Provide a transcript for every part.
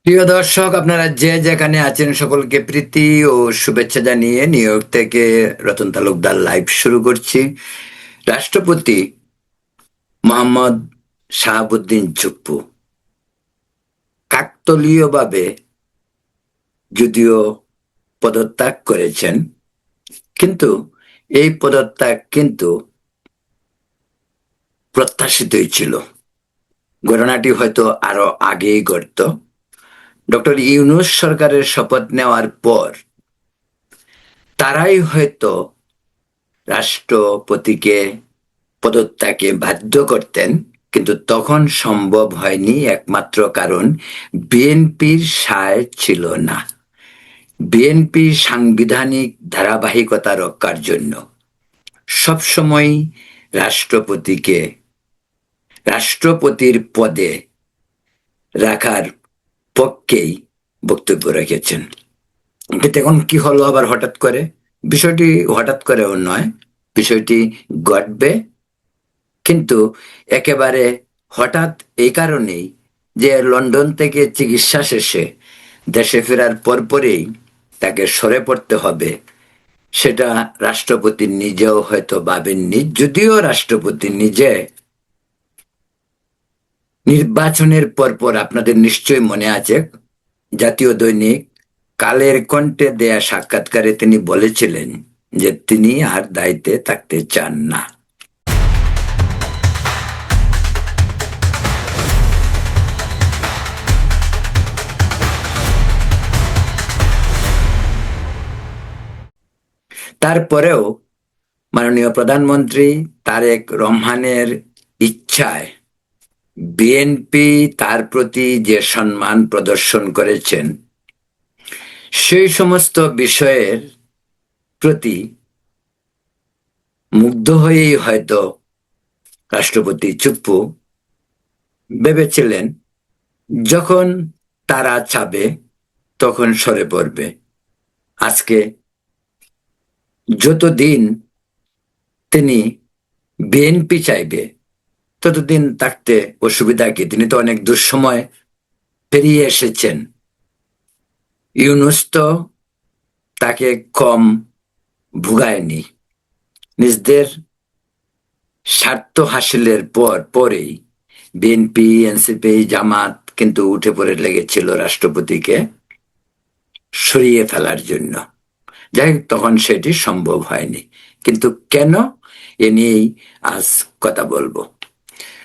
প্রিয় দর্শক, আপনারা যে যেখানে আছেন সকলকে প্রীতি ও শুভেচ্ছা জানিয়ে নিউ ইয়র্ক থেকে রতন তালুকদার লাইভ শুরু করছি। রাষ্ট্রপতি মোহাম্মদ শাহাবুদ্দিন চুপ্পু কাকতালীয়ভাবে যদিও পদত্যাগ করেছেন, কিন্তু এই পদত্যাগ কিন্তু প্রত্যাশিতই ছিল। ঘটনাটি হয়তো আরো আগেই ঘটত। ডক্টর ইউনূস সরকারের শপথ নেওয়ার পর তারাই হয়তো রাষ্ট্রপতিকে পদত্যাগে বাধ্য করতেন, কিন্তু তখন সম্ভব হয়নি একমাত্র কারণ বিএনপির সায় ছিল না। বিএনপি সাংবিধানিক ধারাবাহিকতা রক্ষার জন্য সবসময় রাষ্ট্রপতিকে রাষ্ট্রপতির পদে রাখার পক্ষেই বক্তব্য রেখেছেন। কিন্তু এখন কি হলো আবার হঠাৎ করে? বিষয়টি হঠাৎ করেও নয়, বিষয়টি ঘটবে, কিন্তু একেবারে হঠাৎ এই কারণেই যে লন্ডন থেকে চিকিৎসা শেষে দেশে ফেরার পরপরেই তাকে সরে পড়তে হবে, সেটা রাষ্ট্রপতি নিজেও হয়তো ভাবেননি। যদিও রাষ্ট্রপতি নিজে নির্বাচনের পরপর, আপনাদের নিশ্চয়ই মনে আছে, জাতীয় দৈনিক কালের কণ্ঠে দেয়া সাক্ষাৎকারে তিনি বলেছিলেন যে তিনি আর দায়িত্বে থাকতে চান না। তারপরেও মাননীয় প্রধানমন্ত্রী তারেক রহমানের ইচ্ছায় বিএনপি তার প্রতি যে সম্মান প্রদর্শন করেছেন, সেই সমস্ত বিষয়ের প্রতি মুগ্ধ হয়েই হয়তো রাষ্ট্রপতি চুপ্পু ভেবেছিলেন যখন তারা চাবে তখন সরে পড়বে। আজকে যতদিন তিনি বিএনপি চাইবে ততদিন থাকতে অসুবিধা কি? তিনি তো অনেক দুঃসময় পেরিয়ে এসেছেন। ইউনূস তো তাকে কম ভুগায়নি। নিজদের স্বার্থ হাসিলের পরেই বিএনপি, এনসিপি, জামাত কিন্তু উঠে পড়ে লেগেছিল রাষ্ট্রপতিকে সরিয়ে ফেলার জন্য। যাই হোক, তখন সেটি সম্ভব হয়নি। কিন্তু কেন, এ নিয়েই আজ কথা বলবো।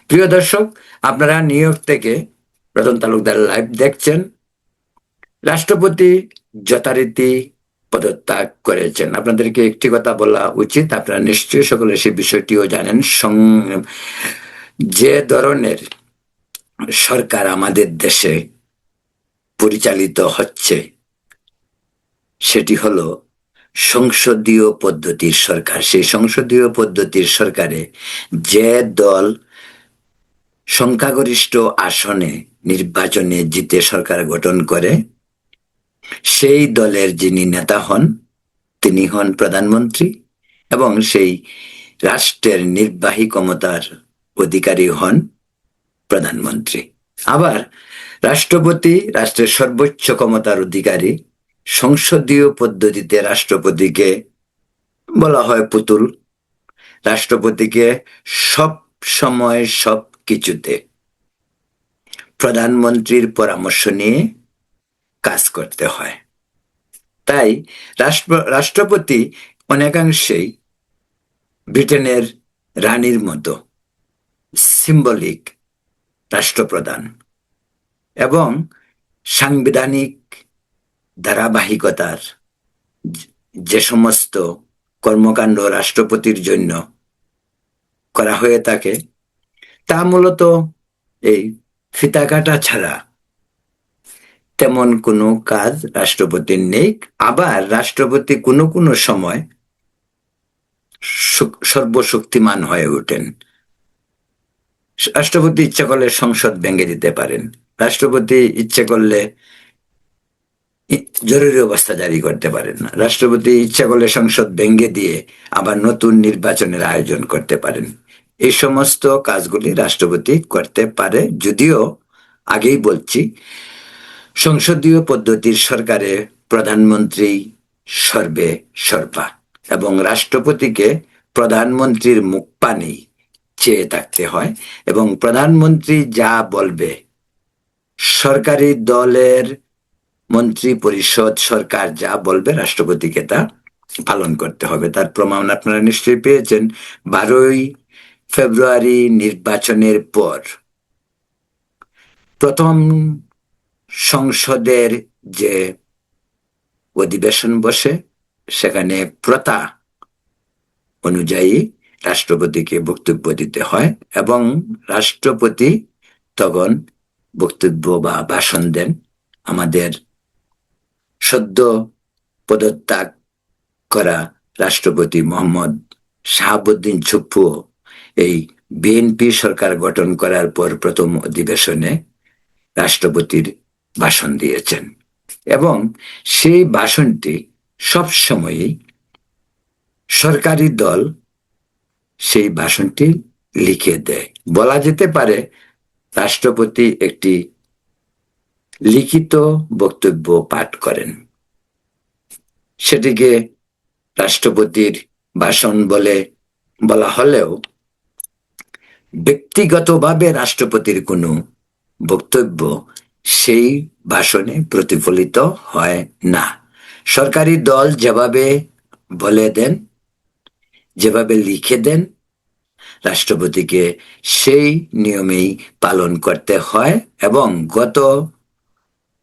প্রিয় দর্শক, আপনারা নিউ ইয়র্ক থেকে রতন তালুকদার লাইভ দেখছেন। রাষ্ট্রপতি যথারীতি পদত্যাগ করেছেন। আপনাদেরকে একটি কথা বলা উচিত, আপনারা নিশ্চয়ই সকলে সেই বিষয়টিও জানেন। যে ধরনের সরকার আমাদের দেশে পরিচালিত হচ্ছে, সেটি হলো সংসদীয় পদ্ধতির সরকার। সেই সংসদীয় পদ্ধতির সরকারে যে দল সংখ্যাগরিষ্ঠ আসনে নির্বাচনে জিতে সরকার গঠন করে, সেই দলের যিনি নেতা হন তিনি হন প্রধানমন্ত্রী, এবং সেই রাষ্ট্রের নির্বাহী ক্ষমতার অধিকারী হন প্রধানমন্ত্রী। আবার রাষ্ট্রপতি রাষ্ট্রের সর্বোচ্চ ক্ষমতার অধিকারী। সংসদীয় পদ্ধতিতে রাষ্ট্রপতিকে বলা হয় পুতুল। রাষ্ট্রপতিকে সব সময় সব কিছুতে প্রধানমন্ত্রীর পরামর্শ নিয়ে কাজ করতে হয়। তাই রাষ্ট্রপতি অনেকাংশেই ব্রিটেনের রানীর মতো সিম্বলিক রাষ্ট্রপ্রধান, এবং সাংবিধানিক ধারাবাহিকতার যে সমস্ত কর্মকাণ্ড রাষ্ট্রপতির জন্য করা হয়ে থাকে, তা মূলত এই ফিতা কাটা ছাড়া তেমন কোনো কাজ রাষ্ট্রপতির নেই। আবার রাষ্ট্রপতি কোনো কোনো সময় সর্বশক্তিমান হয়ে ওঠেন। রাষ্ট্রপতি ইচ্ছা করলে সংসদ ভেঙে দিতে পারেন। রাষ্ট্রপতি ইচ্ছে করলে জরুরি অবস্থা জারি করতে পারেন না। রাষ্ট্রপতি ইচ্ছা করলে সংসদ ভেঙে দিয়ে আবার নতুন নির্বাচনের আয়োজন করতে পারেন। এই সমস্ত কাজগুলি রাষ্ট্রপতি করতে পারে, যদিও আগেই বলছি সংসদীয় পদ্ধতির সরকারে প্রধানমন্ত্রী সর্বে সর্বা এবং রাষ্ট্রপতিকে প্রধানমন্ত্রীর মুখ পানি চেয়ে থাকতে হয় এবং প্রধানমন্ত্রী যা বলবে সরকারি দলের মন্ত্রী পরিষদ সরকার যা বলবে রাষ্ট্রপতিকে তা পালন করতে হবে। তার প্রমাণ আপনারা নিশ্চয়ই পেয়েছেন। 12 ফেব্রুয়ারি নির্বাচনের পর প্রথম সংসদের যে অধিবেশন বসে সেখানে প্রথা অনুযায়ী রাষ্ট্রপতিকে বক্তব্য দিতে হয় এবং রাষ্ট্রপতি তখন বক্তব্য বা ভাষণ দেন। আমাদের সদ্য পদত্যাগ করা রাষ্ট্রপতি মোহাম্মদ শাহাবুদ্দিন ছুপ্পু এই বিএনপি সরকার গঠন করার পর প্রথম অধিবেশনে রাষ্ট্রপতির ভাষণ দিয়েছেন এবং সেই ভাষণটি সবসময়ই সরকারি দল সেই ভাষণটি লিখে দেয়। বলা যেতে পারে রাষ্ট্রপতি একটি লিখিত বক্তব্য পাঠ করেন, সেটিকে রাষ্ট্রপতির ভাষণ বলে বলা হলেও ব্যক্তিগতভাবে রাষ্ট্রপতির কোনো বক্তব্য সেই ভাষণে প্রতিফলিত হয় না। সরকারি দল যেভাবে বলে দেন, যেভাবে লিখে দেন, রাষ্ট্রপতিকে সেই নিয়মেই পালন করতে হয় এবং গত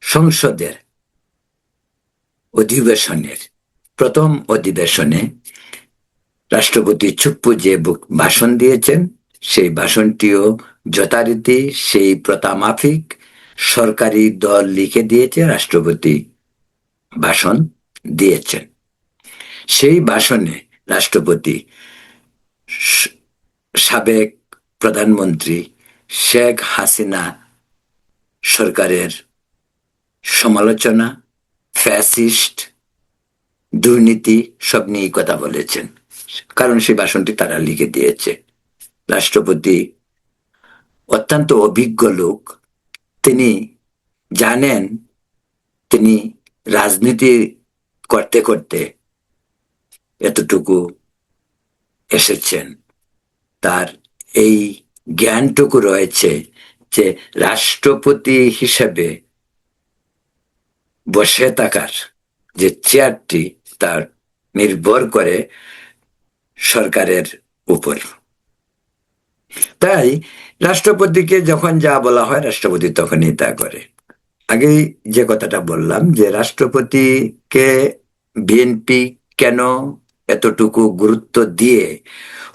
সংসদের অধিবেশনের প্রথম অধিবেশনে রাষ্ট্রপতি ছুপ্পু যে ভাষণ দিয়েছেন সেই ভাষণটিও যথারীতি সেই প্রথা মাফিক সরকারি দল লিখে দিয়েছে, রাষ্ট্রপতি ভাষণ দিয়েছেন। সেই ভাষণে রাষ্ট্রপতি সাবেক প্রধানমন্ত্রী শেখ হাসিনা সরকারের সমালোচনা, ফ্যাসিস্ট, দুর্নীতি সব নিয়ে কথা বলেছেন, কারণ সেই ভাষণটি তারা লিখে দিয়েছে। রাষ্ট্রপতি অত্যন্ত অভিজ্ঞ লোক, তিনি জানেন, তিনি রাজনীতি করতে করতে এতটুকু এসেছেন, তার এই জ্ঞানটুকু রয়েছে যে রাষ্ট্রপতি হিসেবে বসে থাকার যে চেয়ারটি তার নির্ভর করে সরকারের উপর। তাই রাষ্ট্রপতিকে যখন যা বলা হয় রাষ্ট্রপতি তখনই তা করে। আগেই যে কথাটা বললাম যে রাষ্ট্রপতিকে বিএনপি কেন এতটুকু গুরুত্ব দিয়ে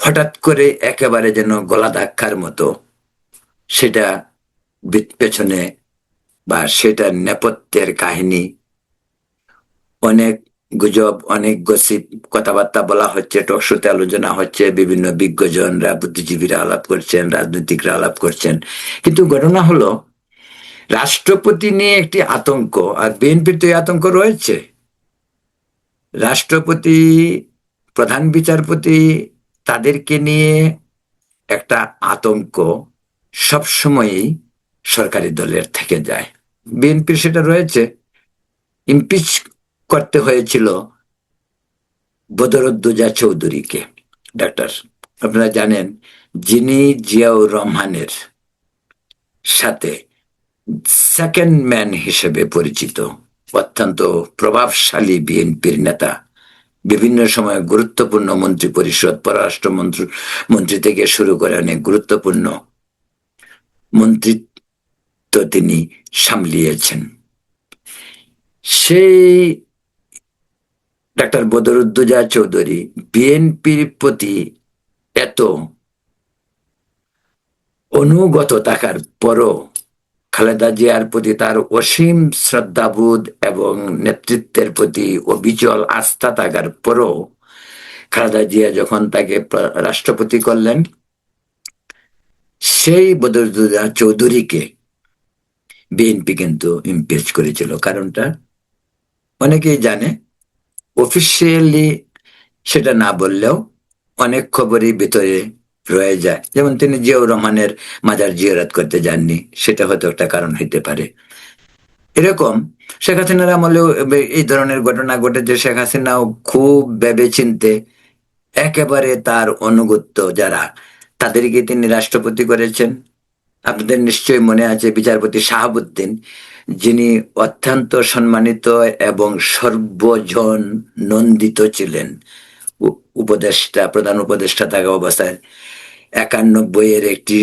হঠাৎ করে একেবারে যেন গলা ধাক্কার মতো সেটা পেছনে বা সেটার নেপথ্যের কাহিনী অনেক গুজব, অনেক গসিপ, কথাবার্তা বলা হচ্ছে, টকশোতে আলোচনা হচ্ছে, বিভিন্ন বিজ্ঞজনরা, বুদ্ধিজীবীরা আলাপ করছেন, রাজনীতিকরা আলাপ করছেন। কিন্তু ঘটনা হলো রাষ্ট্রপতি নিয়ে একটি আতঙ্ক, আর বিএনপির তো এই আতঙ্ক রয়েছে। রাষ্ট্রপতি, প্রধান বিচারপতি, তাদেরকে নিয়ে একটা আতঙ্ক সবসময়ই সরকারি দলের থেকে যায়। বিএনপির সেটা রয়েছে। ইমপিচ করতে হয়েছিল বদরুদ্দোজা চৌধুরীকে, ডাক্তার, আপনারা জানেন, যিনি জিয়াউর রহমানের সাথে সেকেন্ড ম্যান হিসেবে পরিচিত, অত্যন্ত প্রভাবশালী বিএনপির নেতা, বিভিন্ন সময় গুরুত্বপূর্ণ মন্ত্রী পরিষদ, পররাষ্ট্র মন্ত্রী থেকে শুরু করে অনেক গুরুত্বপূর্ণ মন্ত্রিত্ব তিনি সামলিয়েছেন। সেই ডাক্তার বদরুদ্দোজা চৌধুরী বিএনপির প্রতি এত অনুগত থাকার পরও, খালেদা জিয়ার প্রতি তার অসীম শ্রদ্ধাবোধ এবং নেতৃত্বের প্রতি অবিচল আস্থা থাকার পরও, খালেদা জিয়া যখন তাকে রাষ্ট্রপতি করলেন, সেই বদরুদ্দোজা চৌধুরীকে বিএনপি কিন্তু ইমপিচ করেছিল। কারণটা অনেকেই জানে, অফিসিয়ালি সেটা না বললেও অনেক খবরই ভিতরে রয়ে যায়। যেমন তিনি জিয়াউর রহমানের মাজার জিয়ারত করতে যাননি, সেটা হয়তো একটা কারণ হইতে পারে। এরকম শেখ হাসিনার আমলেও এই ধরনের ঘটনা ঘটেছে। শেখ হাসিনাও খুব ভেবেচিন্তে একেবারে তার অনুগত্য যারা, তাদেরকে তিনি রাষ্ট্রপতি করেছেন। আপনাদের নিশ্চয়ই মনে আছে বিচারপতি শাহাবুদ্দিন, যিনি অত্যন্ত সম্মানিত এবং সর্বজন নন্দিত ছিলেন। উপদেষ্টা, প্রধান উপদেষ্টা থাকা অবস্থায় 91-এর একটি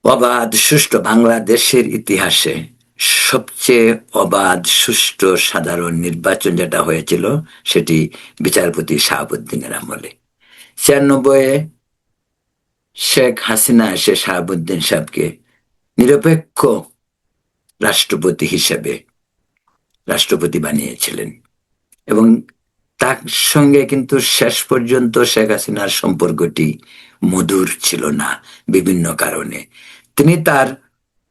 অবাধ সুষ্ঠু, বাংলাদেশের ইতিহাসে সবচেয়ে অবাধ সুষ্ঠু সাধারণ নির্বাচন যেটা হয়েছিল, সেটি বিচারপতি শাহাবুদ্দিনের আমলে। 96-এ শেখ হাসিনা এসে শাহাবুদ্দিন সাহেবকে নিরপেক্ষ রাষ্ট্রপতি হিসেবে রাষ্ট্রপতি বানিয়েছিলেন। এবং তার সঙ্গে কিন্তু শেষ পর্যন্ত শেখ হাসিনার সম্পর্কটি মধুর ছিল না বিভিন্ন কারণে। তিনি তার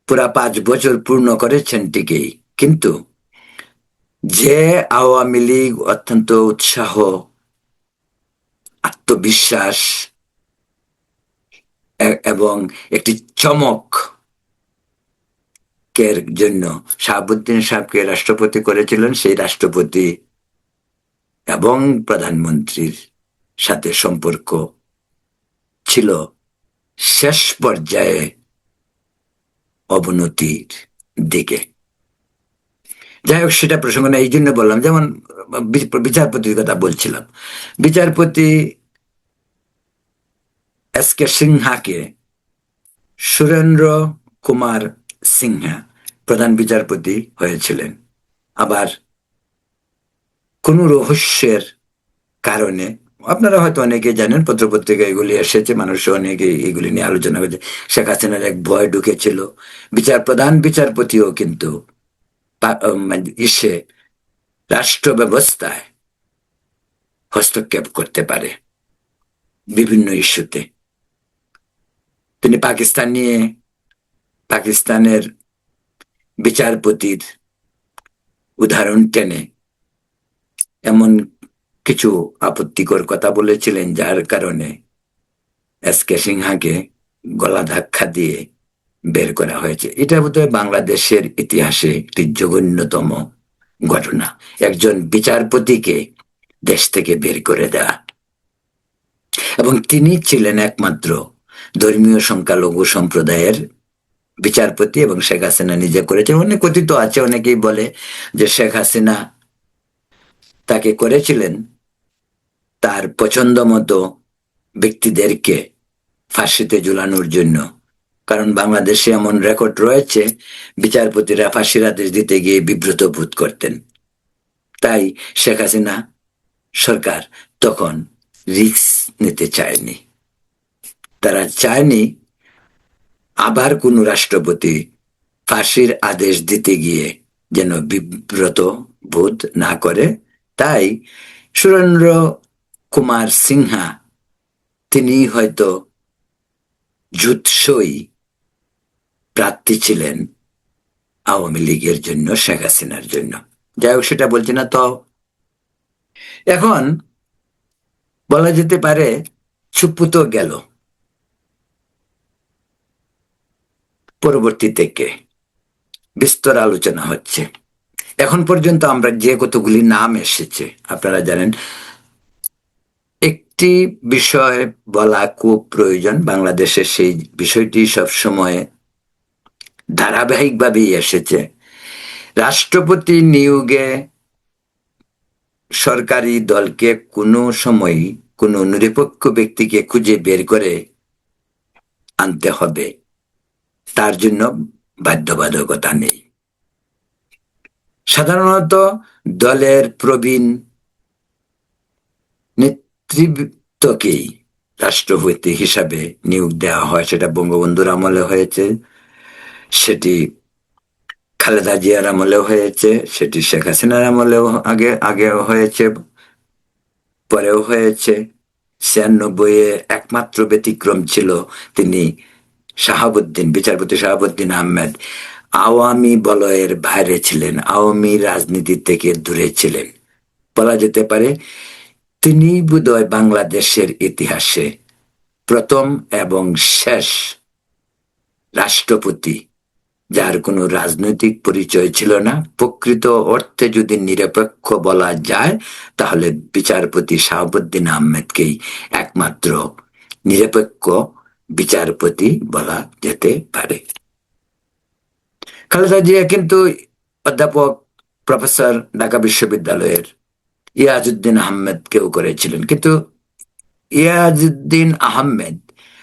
পুরা 5 বছর পূর্ণ করেছেন ঠিকই, কিন্তু যে আওয়ামী লীগ অত্যন্ত উৎসাহ, আত্মবিশ্বাস এবং একটি চমক এর জন্য শাহাবুদ্দিন সাহেবকে রাষ্ট্রপতি করেছিলেন, সেই রাষ্ট্রপতি এবং প্রধানমন্ত্রীর সাথে সম্পর্ক ছিল শেষ পর্যায়ে অবনতির দিকে। যাই হোক, সেটা প্রসঙ্গ না, এই জন্য বললাম। যেমন বিচারপতির কথা বলছিলাম, বিচারপতি এস.কে. সিনহাকে সুরেন্দ্র কুমার সিনহা প্রধান বিচারপতি হয়েছিলেন। আবার কোন রহস্যের কারণে, আপনারা হয়তো অনেকে জানেন, পত্রপত্রিকা এগুলি এসেছে, মানুষ অনেকে এগুলি নিয়ে আলোচনা করেছে, শেখ হাসিনার এক ভয় ঢুকেছিল প্রধান বিচারপতিও কিন্তু রাষ্ট্র ব্যবস্থায় হস্তক্ষেপ করতে পারে বিভিন্ন ইস্যুতে। তিনি পাকিস্তানের বিচারপতির উদাহরণ টেনে এমন কিছু আপত্তিকর কথা বলেছিলেন, যার কারণে এস.কে. সিনহাকে গলা ধাক্কা দিয়ে বের করা হয়েছে। এটা বোধহয় বাংলাদেশের ইতিহাসে একটি জঘন্যতম ঘটনা, একজন বিচারপতিকে দেশ থেকে বের করে দেওয়া। এবং তিনি ছিলেন একমাত্র ধর্মীয় সংখ্যালঘু সম্প্রদায়ের বিচারপতি, এবং শেখ হাসিনা নিজে করেছেন। অনেক কথিত আছে, অনেকেই বলে যে শেখ হাসিনা তাকে করেছিলেন তার পছন্দ মতো ব্যক্তিদেরকে ফাঁসিতে ঝুলানোর জন্য। কারণ বাংলাদেশে এমন রেকর্ড রয়েছে, বিচারপতিরা ফাঁসির আদেশ দিতে গিয়ে বিব্রত বোধ করতেন। তাই শেখ হাসিনা সরকার তখন রিস্ক নিতে চায়নি। তারা চায়নি আবার কোন রাষ্ট্রপতি ফাঁসির আদেশ দিতে গিয়ে যেন বিব্রত বোধ না করে। তাই সুরেন্দ্র কুমার সিনহা, তিনি হয়তো জুৎসই প্রার্থী ছিলেন আওয়ামী লীগের জন্য, শেখ হাসিনার জন্য। যাই হোক, সেটা বলছি না। তো এখন বলা যেতে পারে চুপ্পু তো গেল, পরবর্তী থেকে বিস্তর আলোচনা হচ্ছে। এখন পর্যন্ত আমরা যে কতগুলি নাম এসেছে আপনারা জানেন। একটি বিষয় বলা খুব প্রয়োজন, বাংলাদেশে সেই বিষয়টি সবসময় ধারাবাহিকভাবেই এসেছে। রাষ্ট্রপতি নিয়োগে সরকারি দলকে কোনো সময় কোনো নিরপেক্ষ ব্যক্তিকে খুঁজে বের করে আনতে হবে, তার জন্য বাধ্যবাধকতা নেই। সাধারণত দলের প্রবীণ নেতৃত্বকেই রাষ্ট্রপতি হিসাবে নিয়োগ দেওয়া হয়। সেটা বঙ্গবন্ধুর আমলে হয়েছে, সেটি খালেদা জিয়ার আমলেও হয়েছে, সেটি শেখ হাসিনার আমলেও আগেও হয়েছে, পরেও হয়েছে। 96-এ একমাত্র ব্যতিক্রম ছিল, তিনি বিচারপতি শাহাবুদ্দিন আহমেদ আওয়ামী বলয়ের বাইরে ছিলেন, আওয়ামী রাজনীতি থেকে দূরে ছিলেন। বলা যেতে পারে তিনি বোধহয় বাংলাদেশের ইতিহাসে প্রথম এবং শেষ রাষ্ট্রপতি যার কোনো রাজনৈতিক পরিচয় ছিল না। প্রকৃত অর্থে যদি নিরপেক্ষ বলা যায় তাহলে বিচারপতি শাহাবুদ্দিন আহমেদকেই একমাত্র নিরপেক্ষ বিচারপতি বলা যেতে পারে। খালেদা জিয়া কিন্তু অধ্যাপক প্রফেসর ঢাকা বিশ্ববিদ্যালয়ের ইয়াজউদ্দিন আহমেদকেও করেছিলেন, কিন্তু ইয়াজউদ্দিন আহমেদ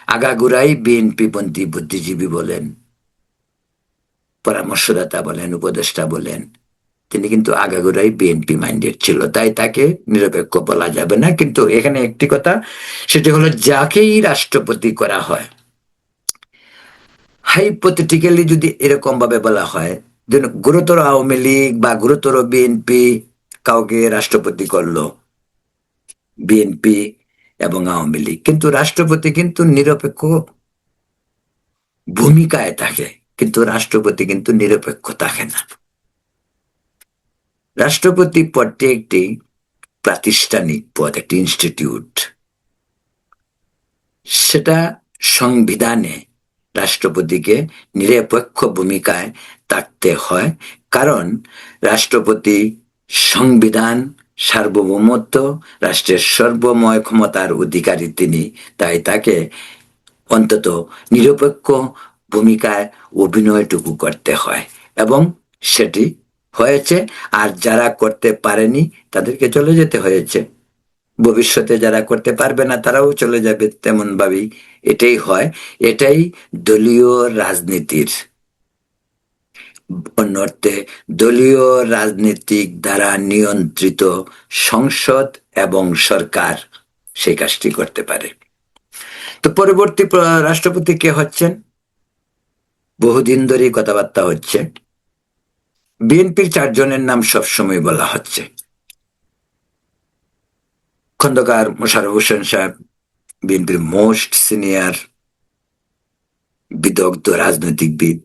আগাগোড়াই বিএনপি পন্থী বুদ্ধিজীবী বলেন, পরামর্শদাতা বলেন, উপদেষ্টা বলেন, তিনি কিন্তু আগাগোড়াই বিএনপি মাইন্ডেড ছিল, তাই তাকে নিরপেক্ষ বলা যাবে না। কিন্তু এখানে একটি কথা, সেটি হলো যাকেই রাষ্ট্রপতি করা হয়, হাইপোথেটিক্যালি যদি এরকম ভাবে বলা হয় যে গুরুতর আওয়ামী লীগ বা গুরুতর বিএনপি কাউকে রাষ্ট্রপতি করলো, বিএনপি এবং আওয়ামী লীগ, কিন্তু রাষ্ট্রপতি কিন্তু নিরপেক্ষ ভূমিকায় থাকে, কিন্তু রাষ্ট্রপতি কিন্তু নিরপেক্ষ থাকে না। রাষ্ট্রপতি পদটি একটি প্রাতিষ্ঠানিক পদ, একটি ইনস্টিটিউট। সেটা সংবিধানে রাষ্ট্রপতিকে নিরপেক্ষ ভূমিকায় থাকতে হয়, কারণ রাষ্ট্রপতি সংবিধান, সার্বভৌমত্ব, রাষ্ট্রের সর্বময় ক্ষমতার অধিকারী তিনি, তাই তাকে অন্তত নিরপেক্ষ ভূমিকায় অভিনয়টুকু করতে হয়, এবং সেটি হয়েছে। আর যারা করতে পারেনি তাদেরকে চলে যেতে হয়েছে, ভবিষ্যতে যারা করতে পারবে না তারাও চলে যাবে, তেমন ভাবেই এটাই হয়। এটাই দলীয় রাজনীতির, অন্য অর্থে দলীয় রাজনীতিক দ্বারা নিয়ন্ত্রিত সংসদ এবং সরকার সেই কাজটি করতে পারে। তো পরবর্তী রাষ্ট্রপতি কে হচ্ছেন, বহুদিন ধরেই কথাবার্তা হচ্ছে। বিএনপির 4 জনের নাম সবসময় বলা হচ্ছে। খন্দকার মোশাররফ হোসেন সাহেব বিএনপির মোস্ট সিনিয়র বিদগ্ধ রাজনৈতিকবিদ,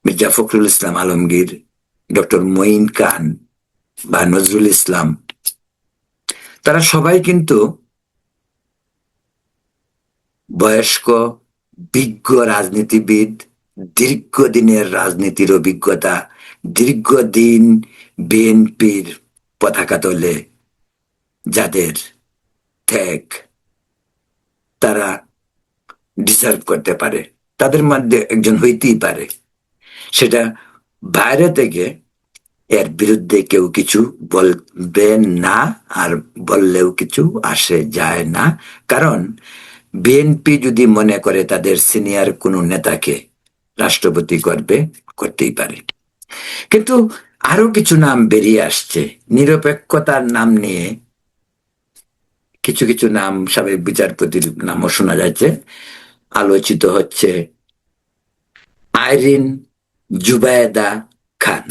মির্জা ফখরুল ইসলাম আলমগীর, ডক্টর মঈন খান বা নজরুল ইসলাম, তারা সবাই কিন্তু বয়স্ক বিজ্ঞ রাজনীতিবিদ, দীর্ঘদিনের রাজনীতির অভিজ্ঞতা, দীর্ঘদিন বিএনপির পতাকা তলে যাদের ত্যাগ, তারা ডিজার্ভ করতে পারে, তাদের মধ্যে একজন হইতেই পারে। সেটা বাইরে থেকে এর বিরুদ্ধে কেউ কিছু বলবে না, আর বললেও কিছু আসে যায় না, কারণ বিএনপি যদি মনে করে তাদের সিনিয়র কোনো নেতাকে রাষ্ট্রপতি করবে, করতেই পারে। কিন্তু আরো কিছু নাম বেরিয়ে আসছে নিরপেক্ষতার নাম নিয়ে, কিছু কিছু নাম সাবেক বিচারপতির নামও শোনা যাচ্ছে, আলোচিত হচ্ছে। আইরিন জুবায়েদা খান,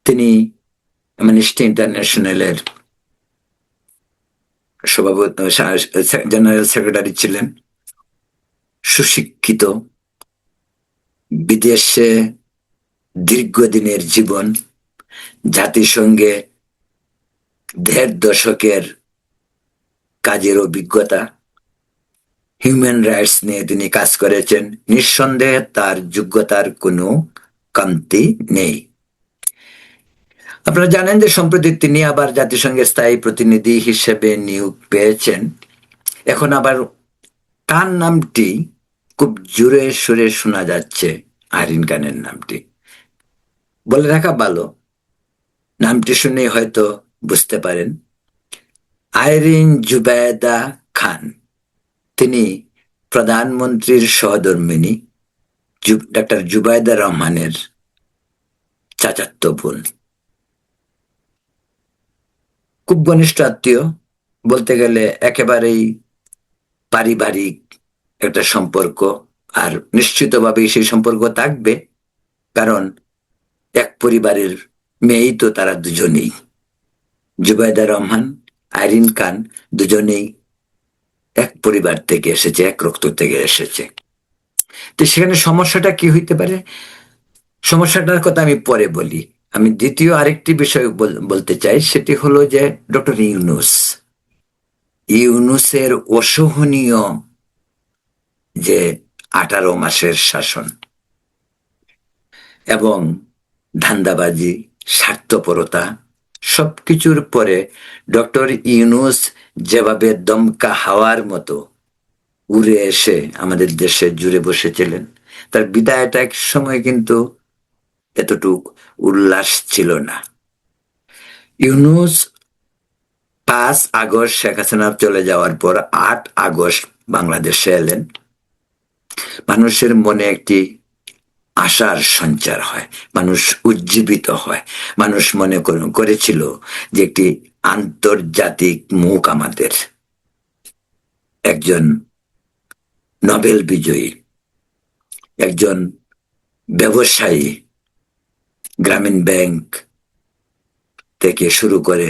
তিনি অ্যামনেস্টি ইন্টারন্যাশনালের সভাপতি, জেনারেল সেক্রেটারি ছিলেন, সুশিক্ষিত, বিদেশে দীর্ঘদিনের জীবন, জাতিসংঘে 1.5 দশকের কাজের অভিজ্ঞতা, হিউম্যান রাইটস নিয়ে তিনি কাজ করেছেন। নিঃসন্দেহে তার যোগ্যতার কোনো কমতি নেই। আপনারা জানেন যে সম্প্রতি তিনি আবার জাতিসংঘের স্থায়ী প্রতিনিধি হিসেবে নিয়োগ পেয়েছেন। এখন আবার তার নামটি খুব জোরে সুরে শোনা যাচ্ছে, আইরিন খানের নামটি। বলে রাখা ভালো, নামটি শুনে হয়তো বুঝতে পারেন, আইরিন জুবায়েদা খান, তিনি প্রধানমন্ত্রীর সহধর্মিণী ডাক্তার জুবায়েদা রহমানের চাচাতো বোন, খুব ঘনিষ্ঠ আত্মীয়, বলতে গেলে একেবারেই পারিবারিক একটা সম্পর্ক। আর নিশ্চিতভাবেই সেই সম্পর্ক থাকবে, কারণ এক পরিবারের মেয়েই তো তারা দুজনেই, জুবায়েদা রহমান, আইরিন খান, দুজনেই এক পরিবার থেকে এসেছে, এক রক্ত থেকে এসেছে। তো সেখানে সমস্যাটা কি হইতে পারে, সমস্যাটার কথা আমি পরে বলি। আমি দ্বিতীয় আরেকটি বিষয় বলতে চাই, সেটি হলো যে ডক্টর ইউনূসের অসহনীয় যে 18 মাসের শাসন এবং ধান্দাবাজি, স্বার্থপরতা সবকিছুর পরে ডক্টর ইউনূস যেভাবে দমকা হাওয়ার মতো উড়ে এসে আমাদের দেশে জুড়ে বসেছিলেন, তার বিদায়টা এক সময় কিন্তু এতটুক উল্লাস ছিল না। ইউনূস 5 আগস্ট শেখ হাসিনা চলে যাওয়ার পর 8 আগস্ট বাংলাদেশে এলেন। মানুষের মনে একটি আশার সঞ্চার হয়, মানুষ উজ্জীবিত হয়, মানুষ মনে করেছিল যে একটি আন্তর্জাতিক মুখ আমাদের, একজন নোবেল বিজয়ী, একজন ব্যবসায়ী, গ্রামীণ ব্যাংক থেকে শুরু করে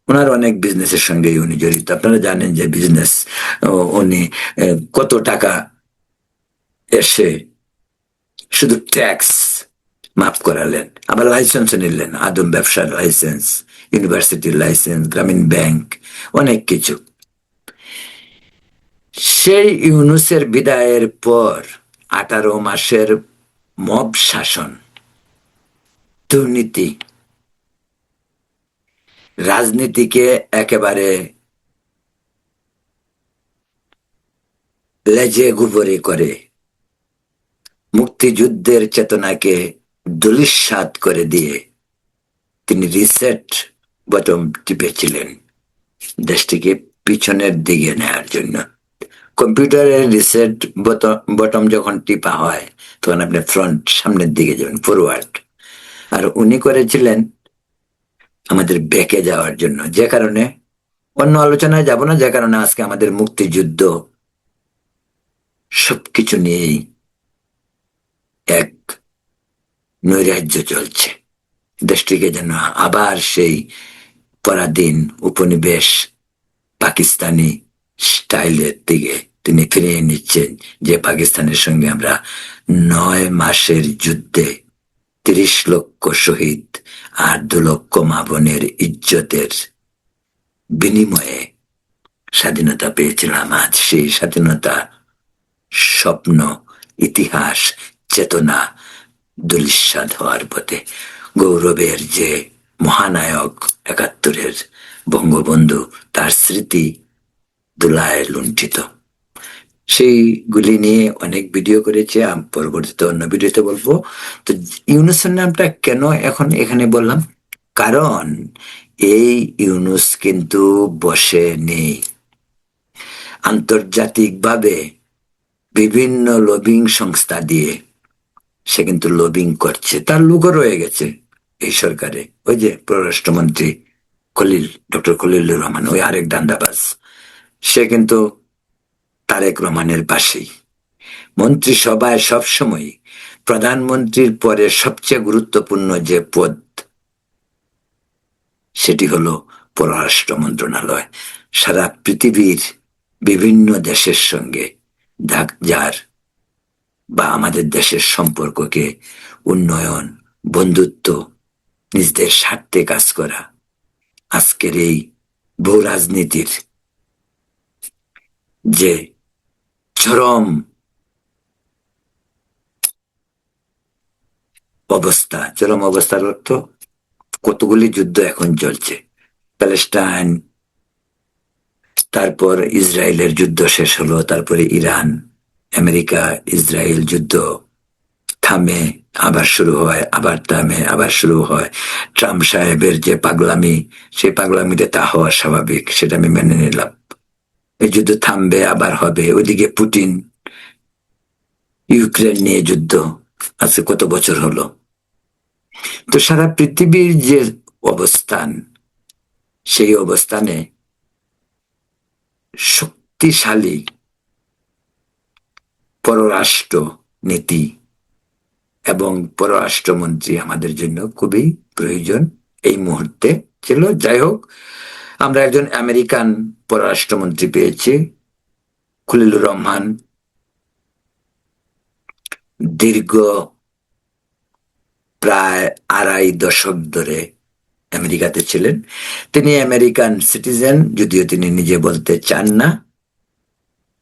ওনার অনেক বিজনেসের সঙ্গে উনি জড়িত। আপনারা জানেন যে বিজনেস উনি কত টাকা এসে শুধু ট্যাক্স মাফ করালেন, আবার লাইসেন্স নিলেন, আদম ব্যবসার লাইসেন্স, ইউনিভার্সিটির লাইসেন্স, গ্রামীণ ব্যাংক, অনেক কিছু। সেই ইউনূসের বিদায়ের পর 18 মাসের মব শাসন, দুর্নীতি, রাজনীতিকে একেবারে লেজে গুবরে করে মুক্তিযুদ্ধের চেতনাকে ধূলিসাৎ করে দিয়ে তিনি রিসেট বটম টিপেছিলেন দেশটিকে পিছনের দিকে নেওয়ার জন্য। কম্পিউটারের রিসেট বটম যখন টিপা হয় তখন আপনি ফ্রন্ট, সামনের দিকে যাবেন, ফরওয়ার্ড। আর উনি করেছিলেন আমাদের ব্যাকে যাওয়ার জন্য, যে কারণে অন্য আলোচনায় যাব না, যে কারণে আজকে আমাদের মুক্তিযুদ্ধ সবকিছু নিয়েই এক নৈরাজ্য চলছে। দেশটিকে যেন আবার সেই পরাধীন উপনিবেশ পাকিস্তানি স্টাইলের দিকে তিনি ফিরিয়ে নিচ্ছেন, যে পাকিস্তানের সঙ্গে আমরা 9 মাসের যুদ্ধে 30 লক্ষ শহীদ আর 2 লক্ষ মা বোনের ইজ্জতের বিনিময়ে স্বাধীনতা পেয়েছিলাম। আজ সেই স্বাধীনতা স্বপ্ন, ইতিহাস, চেতনা ধূলিসাৎ হওয়ার পথে। গৌরবের যে মহানায়ক 71-এর বঙ্গবন্ধু, তার স্মৃতি ধুলায় লুণ্ঠিত। সেইগুলি নিয়ে অনেক ভিডিও করেছে, পরবর্তীতে অন্য ভিডিওতে বলবো। তো ইউনূসের নামটা কেন এখন এখানে বললাম, কারণ এই ইউনূস কিন্তু বসে নেই। আন্তর্জাতিকভাবে বিভিন্ন লবিং সংস্থা দিয়ে সে কিন্তু লবিং করছে, তার লোকও রয়ে গেছে এই সরকারে। ওই যে পররাষ্ট্রমন্ত্রী ডক্টর খলিলুর রহমান, ওই আরেক দান্দাবাজ, সে কিন্তু তারেক রহমানের পাশেই। মন্ত্রিসভায় সবসময় প্রধানমন্ত্রীর পরে সবচেয়ে গুরুত্বপূর্ণ যে পদ, সেটি হলো পররাষ্ট্র মন্ত্রণালয়। সারা পৃথিবীর বিভিন্ন দেশের সঙ্গে যার বা আমাদের দেশের সম্পর্ককে উন্নয়ন, বন্ধুত্ব, নিজেদের স্বার্থে কাজ করা, আজকের এই ভূ রাজনীতির যে চরম অবস্থার অর্থ কতগুলি যুদ্ধ এখন চলছে, প্যালেস্টাইন, তারপর ইসরায়েলের যুদ্ধ শেষ হলো, তারপরে ইরান, আমেরিকা, ইসরায়েল যুদ্ধ থামে, আবার শুরু হয়, আবার থামে, আবার শুরু হয়। ট্রাম্প সাহেবের যে পাগলামি, সেই পাগলামিতে তা হওয়া স্বাভাবিক, সেটা আমি মেনে নিলাম। এই যুদ্ধ থামবে, আবার হবে। ওইদিকে পুতিন, ইউক্রেন নিয়ে যুদ্ধ, আজকে কত বছর হলো। তো সারা পৃথিবীর যে অবস্থান, সেই অবস্থানে শক্তিশালী পররাষ্ট্র নীতি এবং পররাষ্ট্রমন্ত্রী আমাদের জন্য খুবই প্রয়োজন এই মুহূর্তে ছিল। যাই হোক, আমরা একজন আমেরিকান পররাষ্ট্রমন্ত্রী পেয়েছি, খলিলুর রহমান। দীর্ঘ প্রায় 2.5 দশক ধরে আমেরিকাতে ছিলেন। তিনি আমেরিকান সিটিজেন, যদিও তিনি নিজে বলতে চান না,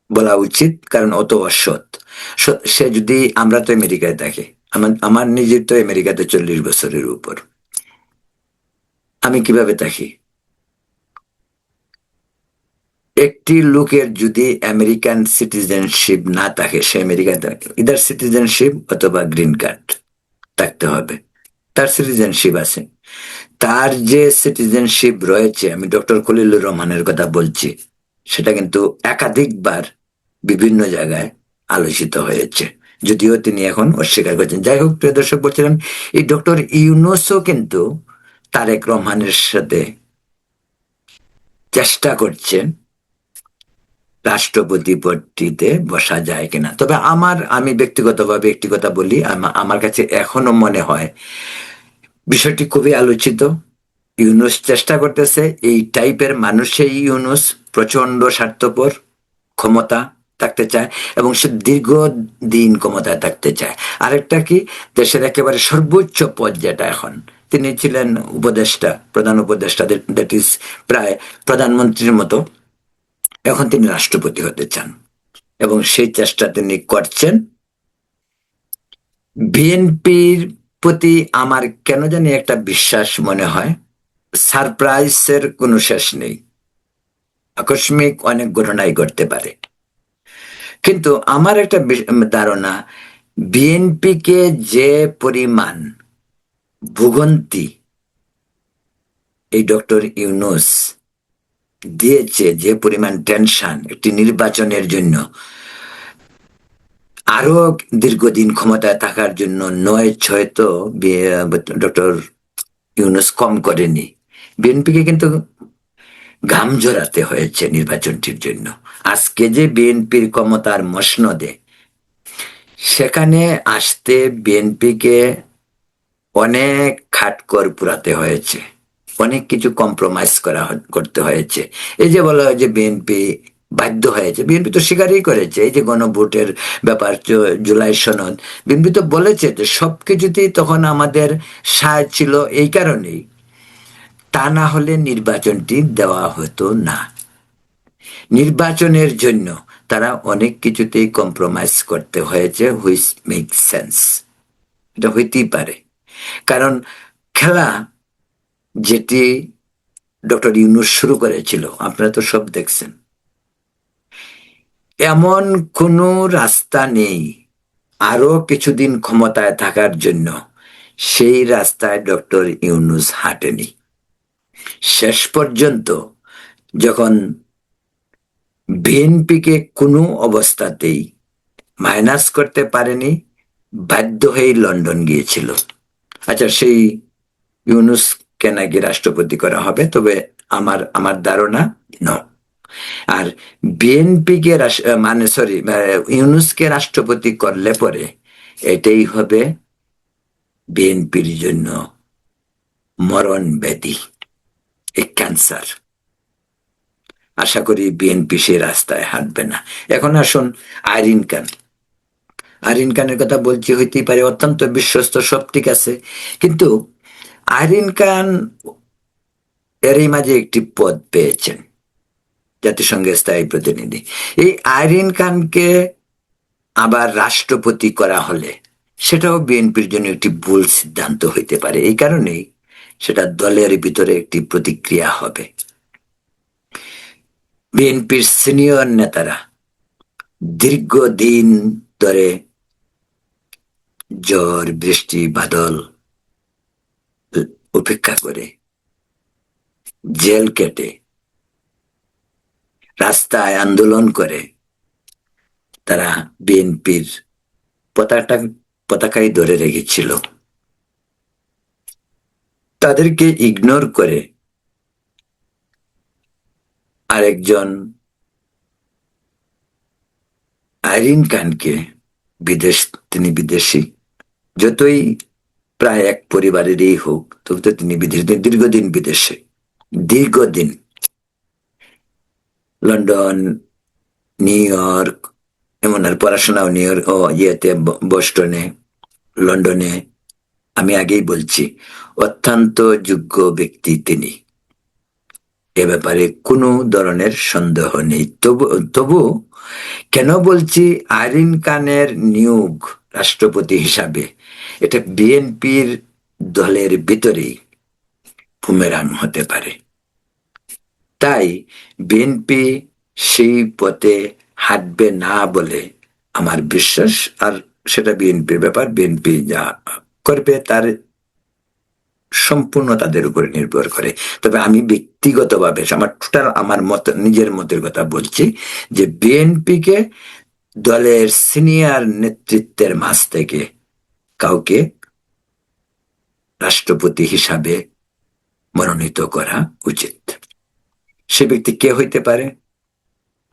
বলা উচিত, কারণ অত অসৎ। সে যদি, আমরা তো আমেরিকায় থাকি, আমার নিজের তো আমেরিকাতে 40 বছরের উপর, আমি কিভাবে থাকি? একটি লোকের যদি আমেরিকান সিটিজেনশিপ না থাকে, সে আমেরিকায় থাকে, ইদার সিটিজেনশিপ অথবা গ্রিন কার্ড থাকতে হবে। তার সিটিজেনশিপ আছে, তার যে সিটিজেনশিপ রয়েছে, আমি ডক্টর খলিলুর রহমানের কথা বলছি, সেটা কিন্তু একাধিকবার বিভিন্ন জায়গায় আলোচিত হয়েছে, যদিও তিনি এখন অস্বীকার করছেন। যাই হোক, প্রিয় দর্শক, বলছিলাম এই ডক্টর ইউনূসও কিন্তু তারেক রহমানের সাথে চেষ্টা করছেন রাষ্ট্রপতি পদটিতে বসা যায় কিনা। তবে আমি ব্যক্তিগতভাবে একটি কথা বলি, আমার কাছে এখনো মনে হয় বিষয়টি খুবই আলোচিত। ইউনূস চেষ্টা করতেছে, এই টাইপের মানুষই ইউনূস, প্রচন্ড স্বার্থপর, ক্ষমতা থাকতে চায় এবং সে দীর্ঘদিন ক্ষমতায় থাকতে চায়। আরেকটা কি, দেশের একেবারে সর্বোচ্চ পদ যেটা এখন, তিনি ছিলেন উপদেষ্টা, প্রধান উপদেষ্টা, দ্যাট ইজ প্রায় প্রধানমন্ত্রীর মতো, এখন তিনি রাষ্ট্রপতি হতে চান এবং সেই চেষ্টা তিনি করছেন। বিএনপির প্রতি আমার কেন জানি একটা বিশ্বাস মনে হয়, সারপ্রাইজের কোনো শেষ নেই, আকস্মিক অনেক ঘটনাই ঘটতে পারে। কিন্তু আমার একটা ধারণা, বিএনপিকে যে পরিমাণ ভোগান্তি এই ডক্টর ইউনূস দিয়েছে, যে পরিমাণ টেনশন একটি নির্বাচনের জন্য, আরো দীর্ঘদিন ক্ষমতায় থাকার জন্য, 9-6 তো ডক্টর ইউনূস কম করেনি। বিএনপিকে কিন্তু ঘাম ঝরাতে হয়েছে নির্বাচনটির জন্য। আজকে যে বিএনপির ক্ষমতার মসনদে, সেখানে আসতে বিএনপিকে অনেক খাটকর পুরাতে হয়েছে, অনেক কিছু কম্প্রোমাইজ করতে হয়েছে। এই যে বলা হয় যে বিএনপি বাধ্য হয়েছে, বিএনপি তো স্বীকারই করেছে, এই যে গণভোটের ব্যাপার, জুলাই সনদ, বিএনপি তো বলেছে যে সবকিছুতেই তখন আমাদের সায় ছিল, এই কারণেই, তা না হলে নির্বাচনটি দেওয়া হতো না। নির্বাচনের জন্য তারা অনেক কিছুতেই কম্প্রোমাইজ করতে হয়েছে, হুইচ মেক সেন্স, এটা হইতেই পারে। কারণ খেলা যেটি ডক্টর ইউনূস শুরু করেছিল, আপনারা তো সব দেখছেন, এমন কোনো রাস্তা নেই আরো কিছুদিন ক্ষমতায় থাকার জন্য সেই রাস্তায় ডক্টর ইউনূস হাঁটেনি। শেষ পর্যন্ত যখন বিএনপিকে কোনো অবস্থাতেই মাইনাস করতে পারেনি, বাধ্য হয়ে লন্ডন গিয়েছিল। আচ্ছা, সেই ইউনূসকে নাকি রাষ্ট্রপতি করা হবে, তবে আমার আমার ধারণা ন। আর বিএনপিকে মানে সরি, ইউনূসকে রাষ্ট্রপতি করলে পরে এটাই হবে বিএনপির জন্য মরণ ব্যাধি, এক ক্যান্সার। আশা করি বিএনপি সে রাস্তায় হাঁটবে না। এখন আসুন আইরিন খান। আইরিন খানের কথা বলছি, হইতেই পারে অত্যন্ত বিশ্বস্ত, সব ঠিক আছে, কিন্তু আইরিন খান এরই মাঝে একটি পদ পেয়েছেন, জাতিসংঘের স্থায়ী প্রতিনিধি। এই আইরিন খানকে আবার রাষ্ট্রপতি করা হলে সেটাও বিএনপির জন্য একটি ভুল সিদ্ধান্ত হইতে পারে। এই কারণেই সেটা দলের ভিতরে একটি প্রতিক্রিয়া হবে। বিএনপির সিনিয়র নেতারা দীর্ঘদিন ধরে ঝড় বৃষ্টি বাদল উপেক্ষা করে, জেল কেটে, রাস্তায় আন্দোলন করে, তারা বিএনপির পতাকাই ধরে রেখেছিল। তাদেরকে ইগনোর করে আরেকজন আইরিন খানকে, তিনি বিদেশি, যতই প্রায় এক পরিবারেরই হোক, তবু তো তিনি বিদেশি, দীর্ঘদিন বিদেশে, দীর্ঘদিন লন্ডন, নিউ ইয়র্ক, এমন আর পড়াশোনাও নিউ ইয়র্ক ও ইয়েতে, বস্টনে, লন্ডনে। আমি আগেই বলছি, অত্যন্ত যোগ্য ব্যক্তি তিনি। এ ব্যাপারে কোনো ধরনের সন্দেহ নেই। তবু তবু কেন বলছি আরিন খানের নিয়োগ রাষ্ট্রপতি হিসাবে, এটা বিএনপির দলের ভিতরেই বুমেরাং হতে পারে। তাই বিএনপি সেই পথে হাঁটবে না বলে আমার বিশ্বাস। আর সেটা বিএনপির ব্যাপার, বিএনপি যা করবে তার সম্পূর্ণ তাদের উপরে নির্ভর করে। তবে আমি ব্যক্তিগতভাবে আমার টোটাল আমার মত, নিজের মতের কথা বলছি যে বিএনপিকে দলের সিনিয়র নেতৃত্বের মাঝ থেকে কাউকে রাষ্ট্রপতি হিসাবে মনোনীত করা উচিত। সে ব্যক্তি কে হইতে পারে?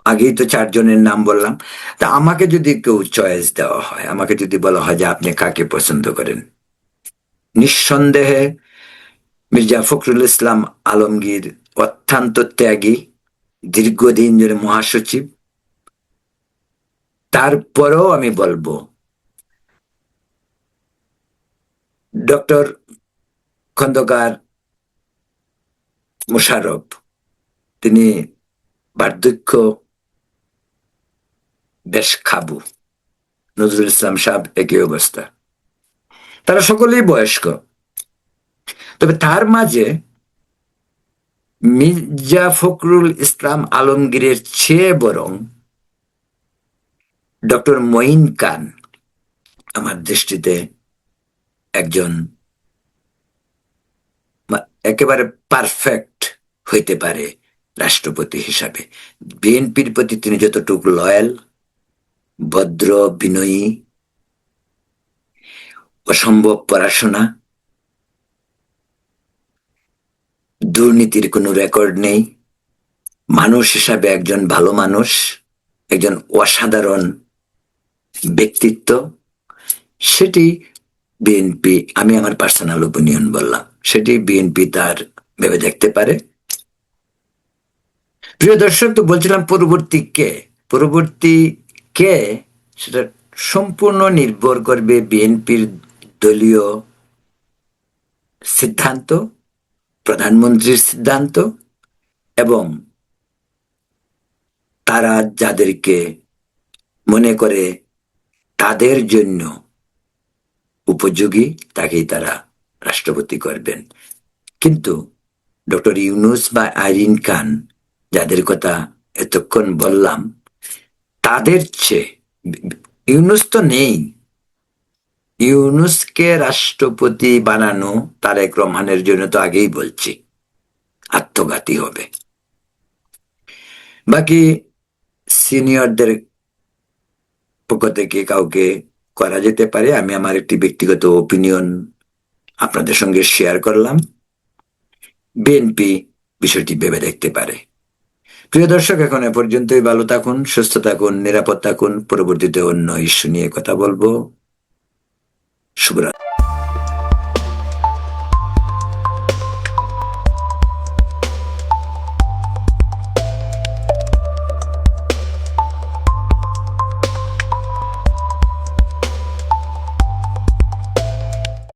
আগেই তো 4 জনের নাম বললাম। তা আমাকে যদি কেউ চয়েস দেওয়া হয়, আমাকে যদি বলা হয় যে আপনি কাকে পছন্দ করেন, নিঃসন্দেহে মির্জা ফখরুল ইসলাম আলমগীর অত্যন্ত ত্যাগী, দীর্ঘদিন ধরে মহাসচিব। তারপরেও আমি বলবো ডক্টর খন্দকার মোশাররফ, তিনি বার্ধক্য বেশ খাবু। নজরুল ইসলাম সাহেব একই অবস্থা, তারা সকলেই বয়স্ক। তবে তার মাঝে মির্জা ফখরুল ইসলাম আলমগীরের চেয়ে বরং ডক্টর মঈন খান আমার দৃষ্টিতে একজন একেবারে পারফেক্ট হইতে পারে রাষ্ট্রপতি হিসাবে। বিএনপির প্রতি তিনি যতটুকু লয়াল, ভদ্র, বিনয়ী, অসম্ভব পড়াশোনা, দুর্নীতির কোনো রেকর্ড নেই, মানুষ হিসাবে একজন ভালো মানুষ, একজন অসাধারণ ব্যক্তিত্ব, সেটি বিএনপি, আমি আমার পার্সোনাল ওপিনিয়ন বললাম, সেটি বিএনপি তার ভেবে দেখতে পারে। প্রিয় দর্শক, তো বলছিলাম পরবর্তী কে সেটা সম্পূর্ণ নির্ভর করবে বিএনপির দলীয় সিদ্ধান্ত, প্রধানমন্ত্রীর সিদ্ধান্ত, এবং তারা যাদেরকে মনে করে তাদের জন্য উপযোগী তাকেই তারা রাষ্ট্রপতি করবেন। কিন্তু ডক্টর ইউনূস বা আরিন খান, যাদের কথা এতক্ষণ বললাম, তাদের চেয়ে ইউনূস তো নেই। ইউনূসকে রাষ্ট্রপতি বানানো তারেক রহমানের জন্য তো আগেই বলছি আত্মঘাতী হবে। বাকি সিনিয়রদের পক্ষ থেকে কাউকে করা যেতে পারে। আমি আমার একটি ব্যক্তিগত ওপিনিয়ন আপনাদের সঙ্গে শেয়ার করলাম। বিএনপি বিষয়টি ভেবে দেখতে পারে। প্রিয় দর্শক, এখন এ পর্যন্তই। ভালো থাকুন, সুস্থ থাকুন, নিরাপদ থাকুন। পরবর্তীতে অন্য ইস্যু নিয়ে কথা বলবো। শুভরাত্রি।